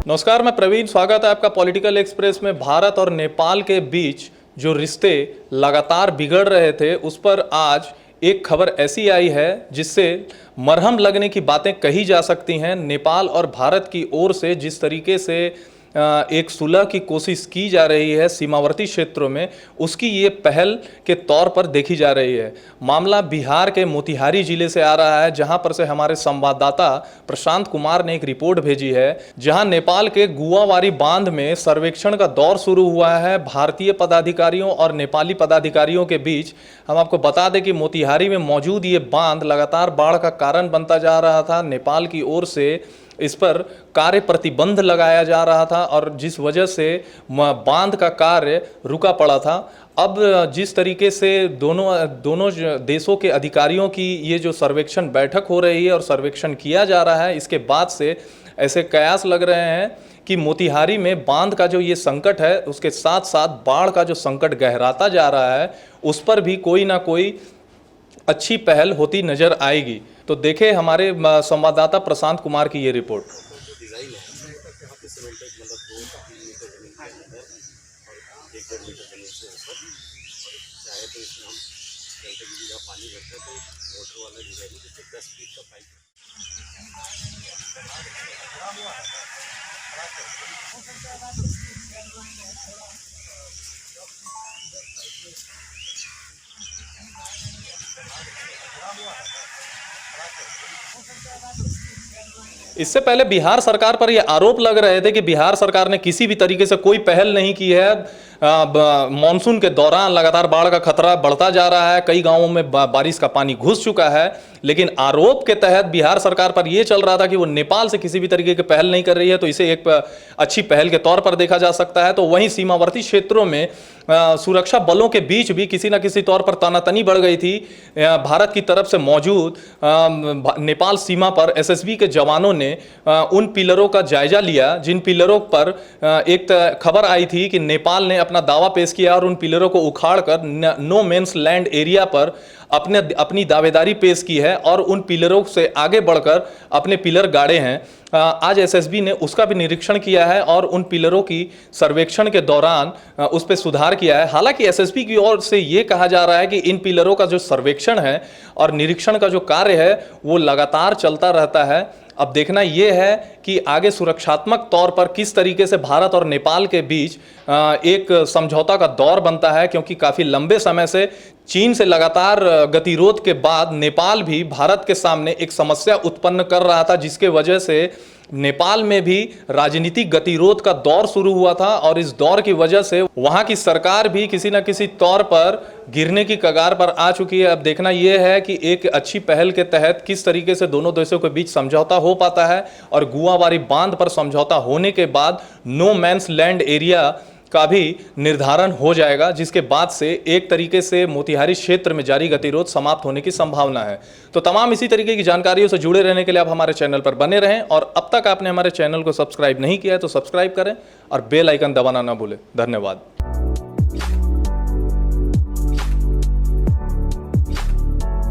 नमस्कार, मैं प्रवीण। स्वागत है आपका पॉलिटिकल एक्सप्रेस में। भारत और नेपाल के बीच जो रिश्ते लगातार बिगड़ रहे थे, उस पर आज एक खबर ऐसी आई है जिससे मरहम लगने की बातें कही जा सकती हैं। नेपाल और भारत की ओर से जिस तरीके से एक सुलह की कोशिश की जा रही है सीमावर्ती क्षेत्रों में, उसकी ये पहल के तौर पर देखी जा रही है। मामला बिहार के मोतिहारी जिले से आ रहा है, जहां पर से हमारे संवाददाता प्रशांत कुमार ने एक रिपोर्ट भेजी है, जहां नेपाल के गुआवारी बांध में सर्वेक्षण का दौर शुरू हुआ है भारतीय पदाधिकारियों और नेपाली पदाधिकारियों के बीच। हम आपको बता दें कि मोतिहारी में मौजूद ये बांध लगातार बाढ़ का कारण बनता जा रहा था। नेपाल की ओर से इस पर कार्य प्रतिबंध लगाया जा रहा था और जिस वजह से बांध का कार्य रुका पड़ा था। अब जिस तरीके से दोनों देशों के अधिकारियों की ये जो सर्वेक्षण बैठक हो रही है और सर्वेक्षण किया जा रहा है, इसके बाद से ऐसे कयास लग रहे हैं कि मोतिहारी में बांध का जो ये संकट है, उसके साथ साथ बाढ़ का जो संकट गहराता जा रहा है, उस पर भी कोई ना कोई अच्छी पहल होती नजर आएगी। तो देखें हमारे संवाददाता प्रशांत कुमार की ये रिपोर्ट। इससे पहले बिहार सरकार पर यह आरोप लग रहे थे कि बिहार सरकार ने किसी भी तरीके से कोई पहल नहीं की है। मानसून के दौरान लगातार बाढ़ का खतरा बढ़ता जा रहा है, कई गांवों में बारिश का पानी घुस चुका है, लेकिन आरोप के तहत बिहार सरकार पर यह चल रहा था कि वो नेपाल से किसी भी तरीके की पहल नहीं कर रही है, तो इसे एक अच्छी पहल के तौर पर देखा जा सकता है। तो वहीं सीमावर्ती क्षेत्रों में सुरक्षा बलों के बीच भी किसी न किसी तौर पर तनातनी बढ़ गई थी। भारत की तरफ से मौजूद नेपाल सीमा पर एसएसबी के जवानों ने उन पिलरों का जायजा लिया जिन पिलरों पर एक खबर आई थी कि नेपाल ने अपना दावा पेश किया और उन पिलरों को उखाड़कर नो मेंस लैंड एरिया पर अपनी दावेदारी पेश की है और उन पिलरों से आगे बढ़कर अपने पिलर गाड़े हैं। आज एसएसबी ने उसका भी निरीक्षण किया है और उन पिलरों की सर्वेक्षण के दौरान उस पर सुधार किया है। हालांकि एसएसबी की ओर से ये कहा जा रहा है कि इन पिलरों का जो सर्वेक्षण है और निरीक्षण का जो कार्य है वो लगातार चलता रहता है। अब देखना यह है कि आगे सुरक्षात्मक तौर पर किस तरीके से भारत और नेपाल के बीच एक समझौता का दौर बनता है, क्योंकि काफ़ी लंबे समय से चीन से लगातार गतिरोध के बाद नेपाल भी भारत के सामने एक समस्या उत्पन्न कर रहा था, जिसके वजह से नेपाल में भी राजनीतिक गतिरोध का दौर शुरू हुआ था और इस दौर की वजह से वहां की सरकार भी किसी न किसी तौर पर गिरने की कगार पर आ चुकी है। अब देखना यह है कि एक अच्छी पहल के तहत किस तरीके से दोनों देशों के बीच समझौता हो पाता है और गुआवारी बांध पर समझौता होने के बाद नो मैंस लैंड एरिया का भी निर्धारण हो जाएगा, जिसके बाद से एक तरीके से मोतिहारी क्षेत्र में जारी गतिरोध समाप्त होने की संभावना है। तो तमाम इसी तरीके की जानकारियों से जुड़े रहने के लिए आप हमारे चैनल पर बने रहें और अब तक आपने हमारे चैनल को सब्सक्राइब नहीं किया है तो सब्सक्राइब करें और बेल आइकन दबाना ना भूलें। धन्यवाद।